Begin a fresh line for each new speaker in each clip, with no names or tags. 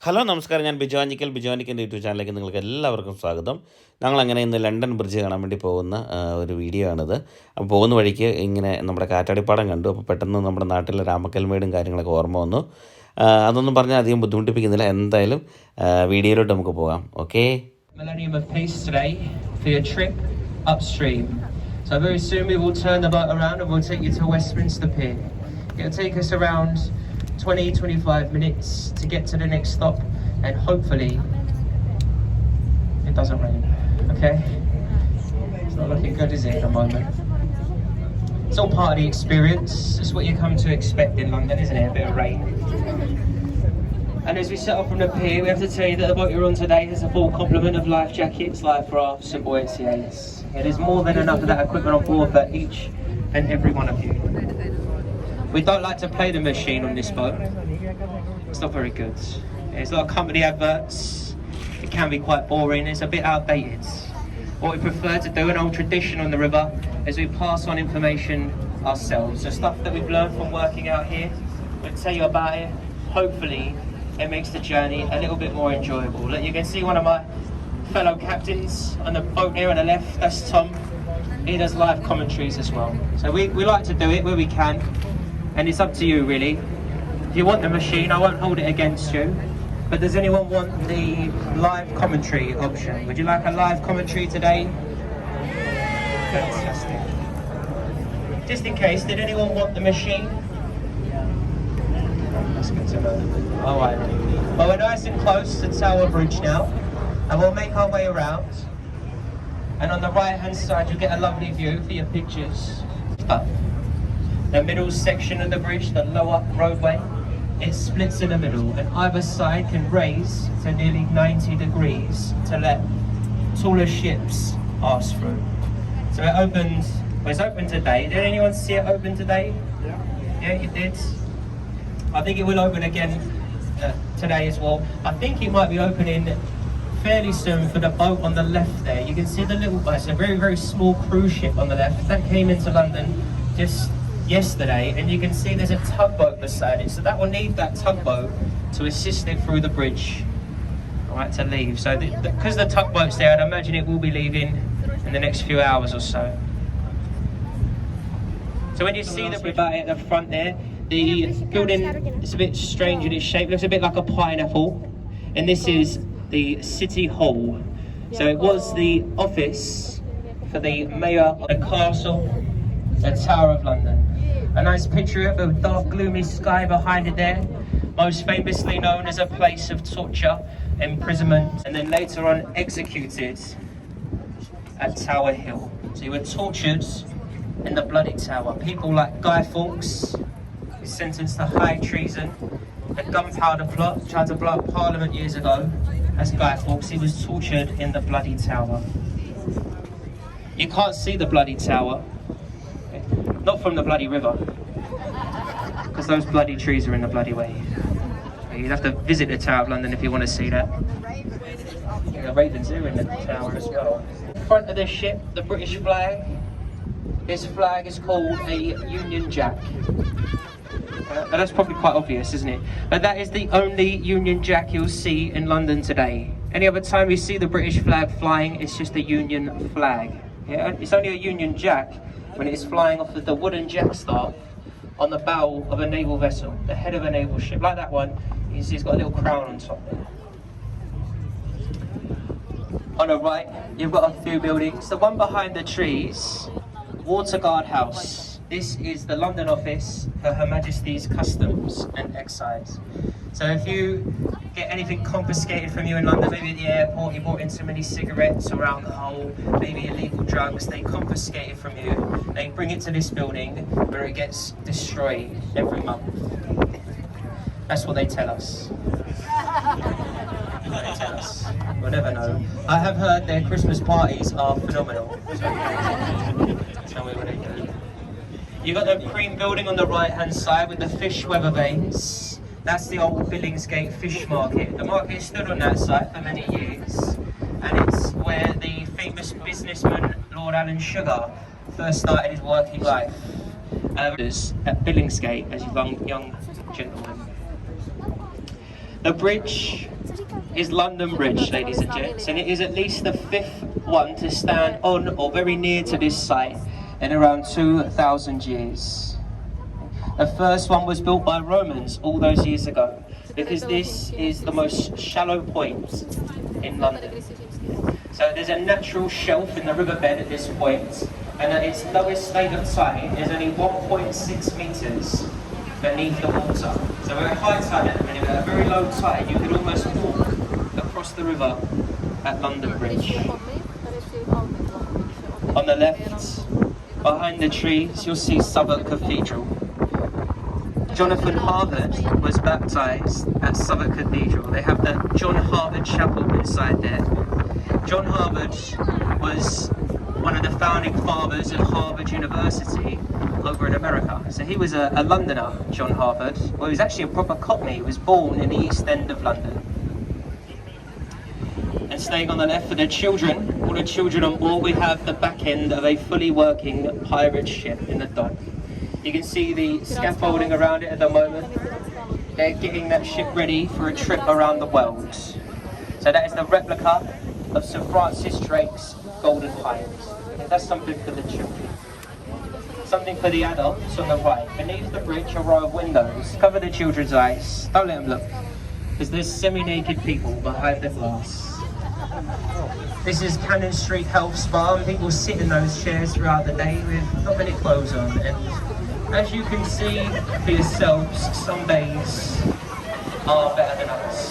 Hello നമസ്കാരം, ഞാൻ ബിജോനിക്കൻ്റെ YouTube ചാനലിലേക്ക് നിങ്ങൾക്ക് എല്ലാവർക്കും സ്വാഗതം. ഞങ്ങളങ്ങനെ ഇന്ന് ലണ്ടൻ ബ്രിഡ്ജ് കാണാൻ വേണ്ടി പോകുന്ന ഒരു വീഡിയോ ആണിത്. അപ്പോൾ പോകുന്ന വഴിക്ക് ഇങ്ങനെ നമ്മുടെ കാറ്റാടിപ്പാടം കണ്ടു. അപ്പോൾ പെട്ടെന്ന് നമ്മുടെ നാട്ടിലെ രാമക്കൽമേടും കാര്യങ്ങളൊക്കെ ഓർമ്മ വന്നു. അതൊന്നും പറഞ്ഞാൽ അധികം ബുദ്ധിമുട്ടിപ്പിക്കുന്നില്ല. എന്തായാലും വീഡിയോയിലോട്ട് നമുക്ക് പോകാം. Okay.
Millennium of Peace today for your trip upstream. So very soon we will turn the boat around and we'll take you to Westminster Pier. It'll take us around 20-25 minutes to get to the next stop, and hopefully it doesn't rain. Okay, it's not looking good, is it, at the moment? It's all part of the experience. It's what you come to expect in London, isn't it? A bit of rain. And as we set off from the pier, we have to tell you that the boat you're on today has a full complement of life jackets, life rafts and buoyancy aids. It is more than enough of that equipment on board for each and every one of you. We don't like to play the machine on this boat. It's not very good. There's a lot of company adverts. It can be quite boring. It's a bit outdated. What we prefer to do, an old tradition on the river, is we pass on information ourselves. The stuff that we've learned from working out here, we'll tell you about it. Hopefully, it makes the journey a little bit more enjoyable. Look, you can see one of my fellow captains on the boat here on the left. That's Tom. He does live commentaries as well. So we like to do it where we can. And it's up to you, really. If you want the machine, I won't hold it against you. But does anyone want the live commentary option? Would you like a live commentary today? Fantastic. Just in case, did anyone want the machine? That's good to know. All right. Well, we're nice and close to Tower Bridge now, and we'll make our way around. And on the right-hand side, you'll get a lovely view for your pictures. The middle section of the bridge, the lower roadway, it splits in the middle, and either side can raise to nearly 90 degrees to let taller ships pass through. So it opens, well, it's open today. Did anyone see it open today? Yeah, you did. I think it will open again today as well. I think it might be opening fairly soon for the boat on the left there. You can see the little boat. It's a very, very small cruise ship on the left. That came into London just yesterday, and you can see there's a tugboat beside it, so that will need that tugboat to assist it through the bridge, all right, to leave. So because the tugboat's there, I'd imagine it will be leaving in the next few hours or so. So when you see the bridge at the front there, the building is a bit strange in its shape. It looks a bit like a pineapple, and this is the City Hall. So it was the office for the mayor of the castle, the Tower of London. A nice picture of a dark, gloomy sky behind it there. Most famously known as a place of torture, imprisonment, and then later on executed at Tower Hill. So you were tortured in the Bloody Tower. People like Guy Fawkes, who was sentenced to high treason. The gunpowder plot tried to blow up Parliament years ago. That's Guy Fawkes. He was tortured in the Bloody Tower. You can't see the Bloody Tower. Not from the bloody river, because those bloody trees are in the bloody way. You'd have to visit the Tower of London if you want to see that. The ravens are in the tower as well. In front of the ship, the British flag. This flag is called a Union Jack. That's probably quite obvious, isn't it? But that is the only Union Jack you'll see in London today. Any other time you see the British flag flying, it's just a Union flag. Yeah? It's only a Union Jack when it is flying off of the wooden jackstaff on the bow of a naval vessel, the head of a naval ship, like that one. You see it's got a little crown on top there. On the right, you've got a few buildings. The one behind the trees, Waterguard House. This is the London office for Her Majesty's Customs and Excise. So if you get anything confiscated from you in London, maybe at the airport, you bought in too many cigarettes or alcohol, maybe illegal drugs, they confiscate it from you. They bring it to this building where it gets destroyed every month. That's what they tell us. They tell us. We'll never know. I have heard their Christmas parties are phenomenal. Tell me what they do. You've got the cream building on the right-hand side with the fish weather vanes. That's the old Billingsgate fish market. The market stood on that site for many years, and it's where the famous businessman Lord Alan Sugar first started his working life. At Billingsgate as a young gentleman. The bridge is London Bridge, ladies and gents, and it is at least the 5th one to stand on or very near to this site in around 2,000 years. The first one was built by Romans all those years ago, because this is the most shallow point in London. So there's a natural shelf in the riverbed at this point, and at its lowest state of tide is only 1.6 metres beneath the water. So we're at high tide at the minute, at a very low tide you could almost walk across the river at London Bridge. On the left, behind the trees, you'll see Southwark Cathedral. Jonathan Harvard was baptised at Southwark Cathedral. They have the John Harvard Chapel inside there. John Harvard was one of the founding fathers of Harvard University over in America. So he was a Londoner, John Harvard. Well, he was actually a proper Cockney. He was born in the East End of London. And staying on the left for the children, all the children on board, we have the back end of a fully working pirate ship in the dock. You can see the scaffolding around it at the moment. They're getting that ship ready for a trip around the world. So that is the replica of Sir Francis Drake's Golden Hind. That's something for the children. Something for the adults on the right. Beneath the bridge, a row of windows. Cover the children's eyes. Don't let them look, because there's semi-naked people behind the glass. This is Cannon Street Health Spa, and people sit in those chairs throughout the day with not many clothes on. And as you can see for yourselves, some days are better than others.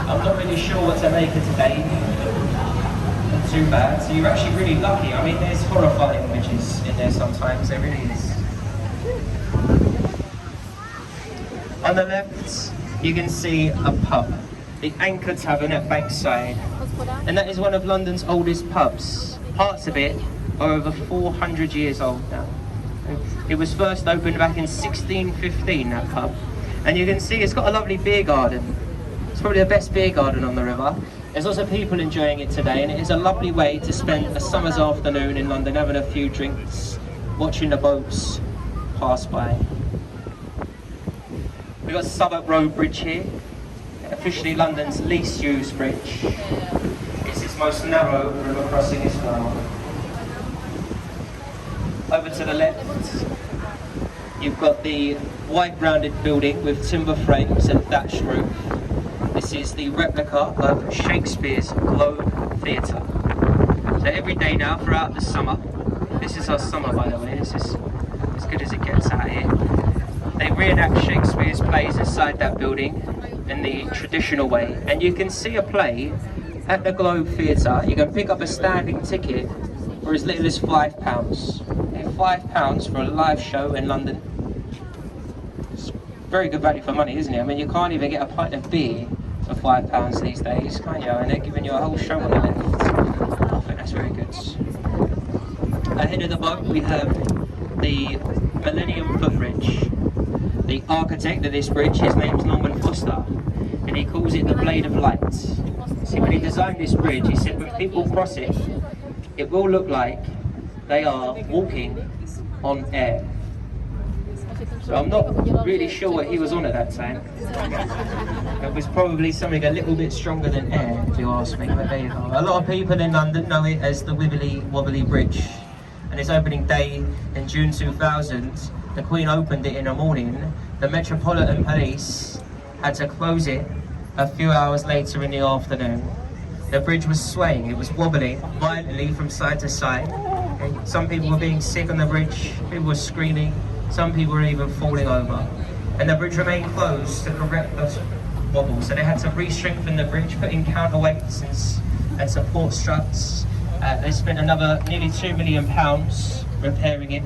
I'm not really sure what to make of today. Not too bad. So you're actually really lucky. I mean, there's horrifying images in there sometimes. There really is. On the left, you can see a pub, the Anchor Tavern at Bankside, and that is one of London's oldest pubs. Parts of it are over 400 years old now. It was first opened back in 1615, that pub, and you can see it's got a lovely beer garden. It's probably the best beer garden on the river. There's lots of people enjoying it today, and it is a lovely way to spend a summer's afternoon in London, having a few drinks, watching the boats pass by. We've got Southwark Road Bridge here, officially London's least used bridge. It's its most narrow river crossing as well. Over to the left, you've got the white rounded building with timber frames and thatched roof. This is the replica of Shakespeare's Globe Theatre. So every day now throughout the summer, this is our summer by the way, this is as good as it gets out here. They reenact Shakespeare's plays inside that building in the traditional way, and you can see a play at the Globe Theatre. You can pick up a standing ticket for as little as £5. £5 for a live show in London. It's very good value for money, isn't it? I mean, you can't even get a pint of beer for £5 these days, can you? And they're giving you a whole show on the left. I think that's very good. Ahead of the boat we have the Millennium Footbridge. The architect of this bridge, his name's Norman Foster, and he calls it the Blade of Light. See, when he designed this bridge, he said when people cross it, it will look like they are walking on air. So I'm not really sure what he was on at that time. It was probably something a little bit stronger than air, if you ask me, but there you go. A lot of people in London know it as the Wibbly Wobbly Bridge, and its opening day in June 2000, the Queen opened it in the morning. The Metropolitan Police had to close it a few hours later in the afternoon. The bridge was swaying, it was wobbling violently from side to side. And some people were being sick on the bridge, people were screaming, some people were even falling over. And the bridge remained closed to correct those wobbles. So they had to re-strengthen the bridge, put in counterweights and support struts. They spent another nearly £2 million repairing it,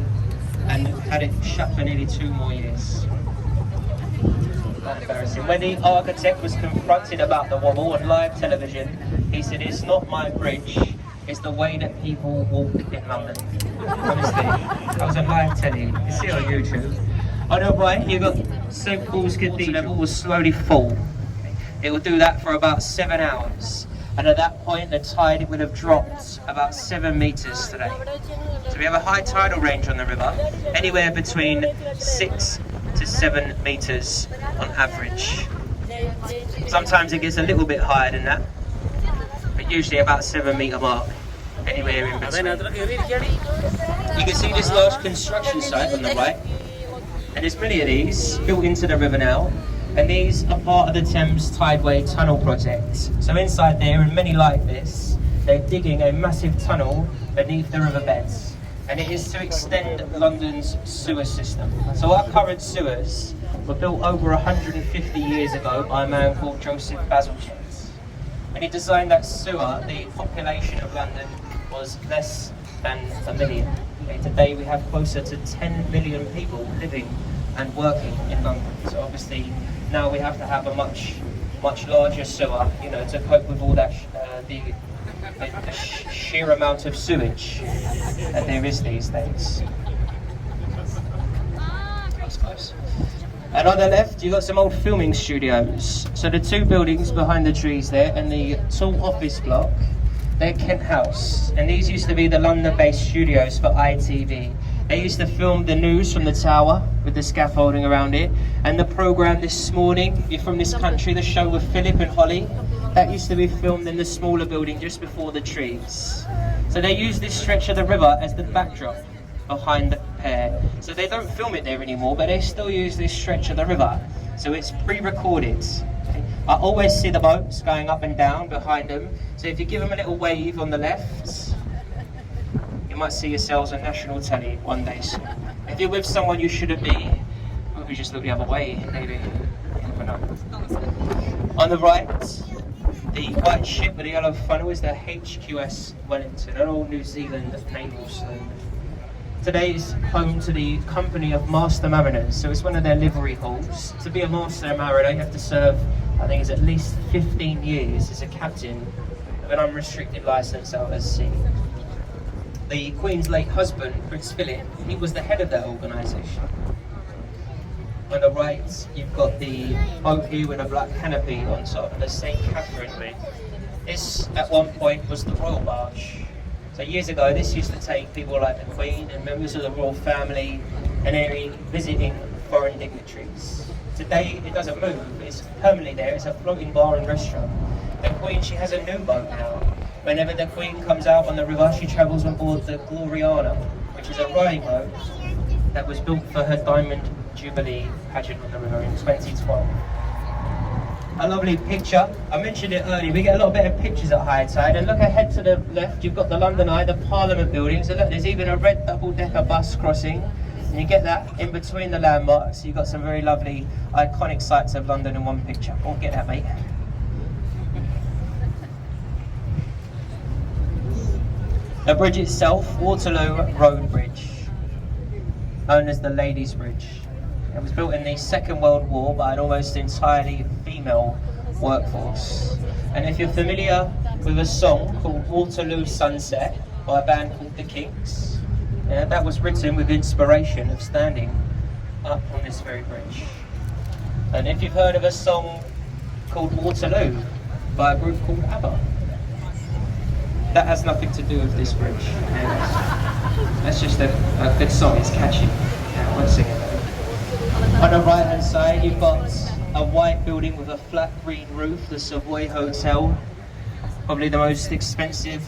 and had it shut for nearly 2 more years. Embarrassing. When the architect was confronted about the wobble on live television, he said, "It's not my bridge, it's the way that people walk in London." Honestly, that was on live telly. You see it on YouTube. On the right, you've got St Paul's Cathedral. Level will slowly fall. It will do that for about 7 hours. And at that point, the tide would have dropped about 7 meters today. So we have a high tidal range on the river, anywhere between 6 to 7 metres on average. Sometimes it gets a little bit higher than that, but usually about 7 metre mark, anywhere in between. You can see this large construction site on the right, and there's many of these built into the river now, and these are part of the Thames Tideway Tunnel project. So inside there, and many like this, they're digging a massive tunnel beneath the riverbeds, and it is to extend London's sewer system. So our current sewers were built over 150 years ago by a man called Joseph Bazalgette. When he designed that sewer, the population of London was less than 1 million. Okay, today we have closer to 10 million people living and working in London. So obviously now we have to have a much larger sewer, you know, to cope with all that the sheer amount of sewage that there is these days. That's close. And on the left, you've got some old filming studios. So the 2 buildings behind the trees there and the tall office block, they're Kent House. And these used to be the London-based studios for ITV. They used to film the news from the tower with the scaffolding around it. And the programme this morning, if you're from this country, the show with Philip and Holly, that used to be filmed in the smaller building just before the trees. So they use this stretch of the river as the backdrop behind the pair. So they don't film it there anymore, but they still use this stretch of the river. So it's pre-recorded. I always see the boats going up and down behind them. So if you give them a little wave on the left, you might see yourselves on national telly one day soon. If you're with someone you shouldn't be, maybe just look the other way, maybe. You never know. On the right, the white ship with the yellow funnel is the HQS Wellington, an old New Zealand naval sloop. Today is home to the Company of Master Mariners, so it's one of their livery halls. To be a Master Mariner, you have to serve, I think it's at least 15 years as a captain of an unrestricted licence out at sea. The Queen's late husband, Prince Philip, he was the head of that organisation. On the right, you've got the boat here with a black canopy on top, the St. Catherine. This, at one point, was the royal barge. So years ago, this used to take people like the Queen and members of the royal family and any visiting foreign dignitaries. Today, it doesn't move, it's permanently there, it's a floating bar and restaurant. The Queen, she has a new boat now. Whenever the Queen comes out on the river, she travels on board the Gloriana, which is a rowing boat that was built for her Diamond Jubilee pageant on the river in 2012. A lovely picture. I mentioned it earlier, we get a lot better pictures at high tide. And look ahead to the left, you've got the London Eye, the Parliament building. So look, there's even a red double-decker bus crossing. And you get that in between the landmarks. You've got some very lovely, iconic sights of London in one picture. Oh, get that, mate. The bridge itself, Waterloo Road Bridge, known as the Ladies' Bridge. It was built in the Second World War by an almost entirely female workforce. And if you're familiar with a song called Waterloo Sunset by a band called The Kinks, that was written with inspiration of standing up on this very bridge. And if you've heard of a song called Waterloo by a group called ABBA, that has nothing to do with this bridge. That's just a good song, it's catchy. I won't sing it. On the right hand side, you've got a white building with a flat green roof, the Savoy Hotel, probably the most expensive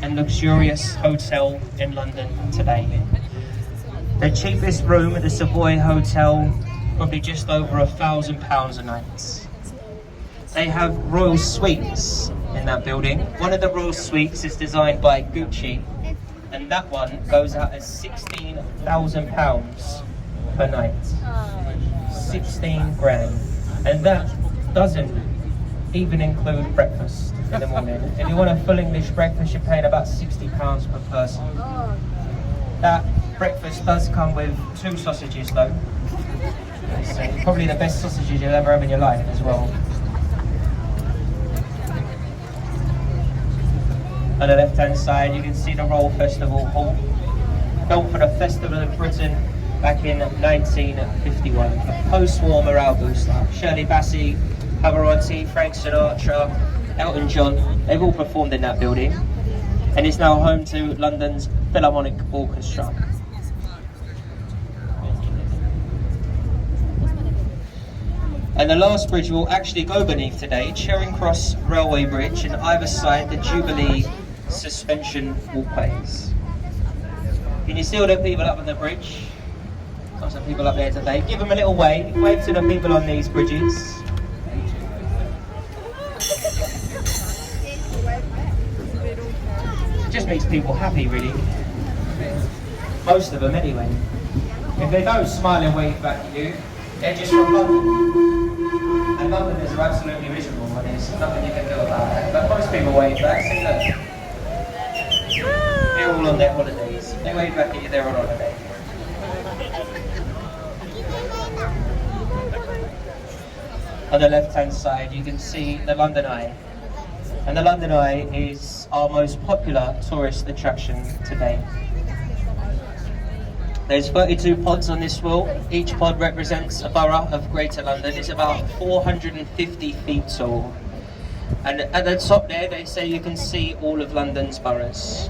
and luxurious hotel in London today. The cheapest room at the Savoy Hotel, probably just over £1,000 a night. They have royal suites in that building. One of the royal suites is designed by Gucci, and that one goes out at £16,000 per night. 16 grand. And that doesn't even include breakfast in the morning. If you want a full English breakfast, you're paying about £60 per person. That breakfast does come with 2 sausages though. It's probably the best sausages you'll ever have in your life as well. On the left hand side you can see the Royal Festival Hall, built for the Festival of Britain back in 1951. A post-war morale booster. Shirley Bassey, Pavarotti, Frank Sinatra, Elton John, they've all performed in that building, and it's now home to London's Philharmonic Orchestra. And the last bridge we'll actually go beneath today, Charing Cross Railway Bridge, and either side the Jubilee suspension walkways. Can you see all the people up on the bridge? Got some people up there today. Give them a little wave. Wave to the people on these bridges. Just makes people happy, really. Most of them, anyway. If they don't smile and wave back at you, they're just from London. And Londoners are absolutely miserable, and there's nothing you can do about it. But most people wave back, see, look. They're all on their holidays. They wave back at you, they're on holiday. On the left-hand side, you can see the London Eye. And the London Eye is our most popular tourist attraction today. There's 32 pods on this wheel. Each pod represents a borough of Greater London. It's about 450 feet tall. And at the top there, they say you can see all of London's boroughs.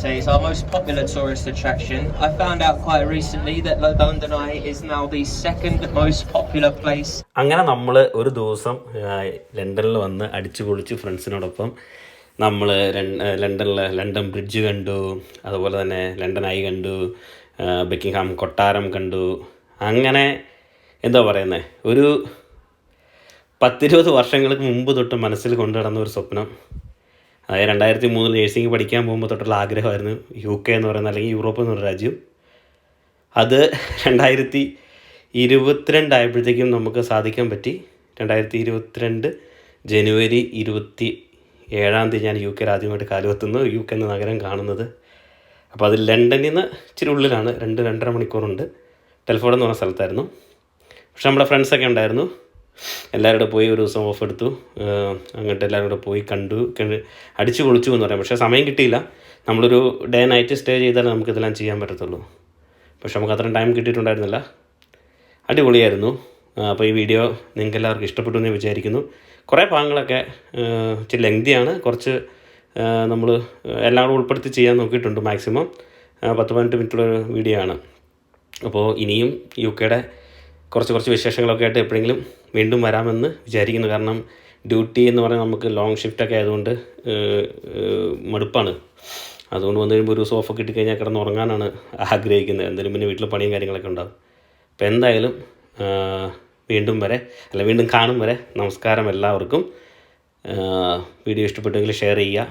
So it's our most popular tourist attraction. I found out quite recently that the London Eye is now the second most popular place.
അങ്ങനെ നമ്മൾ ഒരു ദിവസം ലണ്ടനിൽ വന്ന് അടിച്ചു പൊളിച്ച് ഫ്രണ്ട്സിനോടൊപ്പം നമ്മൾ London bridge കണ്ടു, അതുപോലെ തന്നെ ലണ്ടൻ ഐ കണ്ടു, ബക്കിംഗ്ഹാം കൊട്ടാരം കണ്ടു. അങ്ങനെ എന്താ പറയുന്നത്, ഒരു 10-20 വർഷങ്ങൾക്ക് മുമ്പ് തൊട്ട് മനസ്സിൽ കൊണ്ടു നടന്ന ഒരു സ്വപ്നം, അതായത് 2003 നേഴ്സിംഗ് പഠിക്കാൻ പോകുമ്പോൾ തൊട്ടുള്ള ആഗ്രഹമായിരുന്നു UK എന്ന് പറയുന്ന, അല്ലെങ്കിൽ യൂറോപ്പ് എന്ന് പറയുന്ന രാജ്യം. അത് 2022 ആയപ്പോഴത്തേക്കും നമുക്ക് സാധിക്കാൻ പറ്റി. 2022 ജനുവരി 27 ഞാൻ UK ആദ്യമായിട്ട് കാലുവെത്തുന്നു, UK എന്ന നഗരം കാണുന്നത്. അപ്പോൾ അത് ലണ്ടനിൽ നിന്ന് ഇച്ചിരി ഉള്ളിലാണ്, 2-2.5 മണിക്കൂറുണ്ട്. ടെൽഫോർഡ് എന്ന് പറഞ്ഞ സ്ഥലത്തായിരുന്നു. പക്ഷെ നമ്മുടെ ഫ്രണ്ട്സൊക്കെ ഉണ്ടായിരുന്നു. എല്ലാവരും കൂടെ പോയി ഒരു ദിവസം ഓഫ് എടുത്തു, അങ്ങോട്ട് എല്ലാവരും കൂടെ പോയി കണ്ടു, അടിച്ചു പൊളിച്ചു എന്ന് പറയാം. പക്ഷേ സമയം കിട്ടിയില്ല. നമ്മളൊരു ഡേ നൈറ്റ് സ്റ്റേ ചെയ്താലേ നമുക്കിതെല്ലാം ചെയ്യാൻ പറ്റത്തുള്ളൂ. പക്ഷെ നമുക്ക് അത്രയും ടൈം കിട്ടിയിട്ടുണ്ടായിരുന്നില്ല. അടിപൊളിയായിരുന്നു. അപ്പോൾ ഈ വീഡിയോ നിങ്ങൾക്ക് എല്ലാവർക്കും ഇഷ്ടപ്പെട്ടു എന്ന് വിചാരിക്കുന്നു. കുറേ ഭാഗങ്ങളൊക്കെ ഇച്ചിരി ലെങ്തിയാണ്, കുറച്ച് നമ്മൾ എല്ലാം കൂടെ ഉൾപ്പെടുത്തി ചെയ്യാൻ നോക്കിയിട്ടുണ്ട്. മാക്സിമം 10-15 മിനിറ്റുള്ളൊരു വീഡിയോ ആണ്. അപ്പോൾ ഇനിയും UKയുടെ കുറച്ച് വിശേഷങ്ങളൊക്കെ ആയിട്ട് എപ്പോഴെങ്കിലും വീണ്ടും വരാമെന്ന് വിചാരിക്കുന്നു. കാരണം ഡ്യൂട്ടി എന്ന് പറഞ്ഞാൽ നമുക്ക് ലോങ് ഷിഫ്റ്റൊക്കെ ആയതുകൊണ്ട് മടുപ്പാണ്. അതുകൊണ്ട് വന്നു കഴിയുമ്പോൾ ഒരു ദിവസം ഓഫൊക്കെ കിട്ടിക്കഴിഞ്ഞാൽ കിടന്ന് ഉറങ്ങാനാണ് ആഗ്രഹിക്കുന്നത്. എന്തായാലും പിന്നെ വീട്ടിൽ പണിയും കാര്യങ്ങളൊക്കെ ഉണ്ടാകും. അപ്പോൾ എന്തായാലും വീണ്ടും കാണും വരെ നമസ്കാരം എല്ലാവർക്കും. വീഡിയോ ഇഷ്ടപ്പെട്ടെങ്കിൽ ഷെയർ ചെയ്യുക,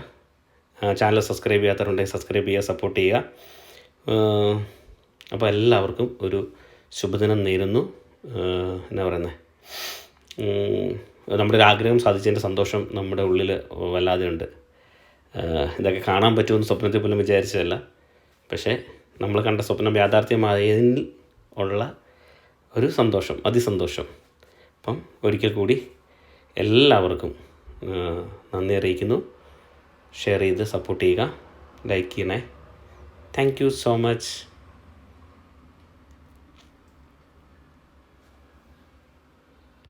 ചാനൽ സബ്സ്ക്രൈബ് ചെയ്യാത്തവരുണ്ടെങ്കിൽ സബ്സ്ക്രൈബ് ചെയ്യുക, സപ്പോർട്ട് ചെയ്യുക. അപ്പോൾ എല്ലാവർക്കും ഒരു ശുഭദിനം നേരുന്നു. എന്നാ പറയുന്നത്, നമ്മുടെ ഒരു ആഗ്രഹം സാധിച്ചതിൻ്റെ സന്തോഷം നമ്മുടെ ഉള്ളിൽ വല്ലാതെ ഉണ്ട്. ഇതൊക്കെ കാണാൻ പറ്റുമെന്ന് സ്വപ്നത്തിൽ പോലും വിചാരിച്ചതല്ല. പക്ഷേ നമ്മൾ കണ്ട സ്വപ്നം യാഥാർത്ഥ്യമായതിൽ ഉള്ള ഒരു സന്തോഷം, അതിസന്തോഷം. അപ്പം ഒരിക്കൽ കൂടി എല്ലാവർക്കും നന്ദി അറിയിക്കുന്നു. ഷെയർ ചെയ്ത് സപ്പോർട്ട് ചെയ്യുക, ലൈക്ക് ചെയ്യണേ. Thank you so much.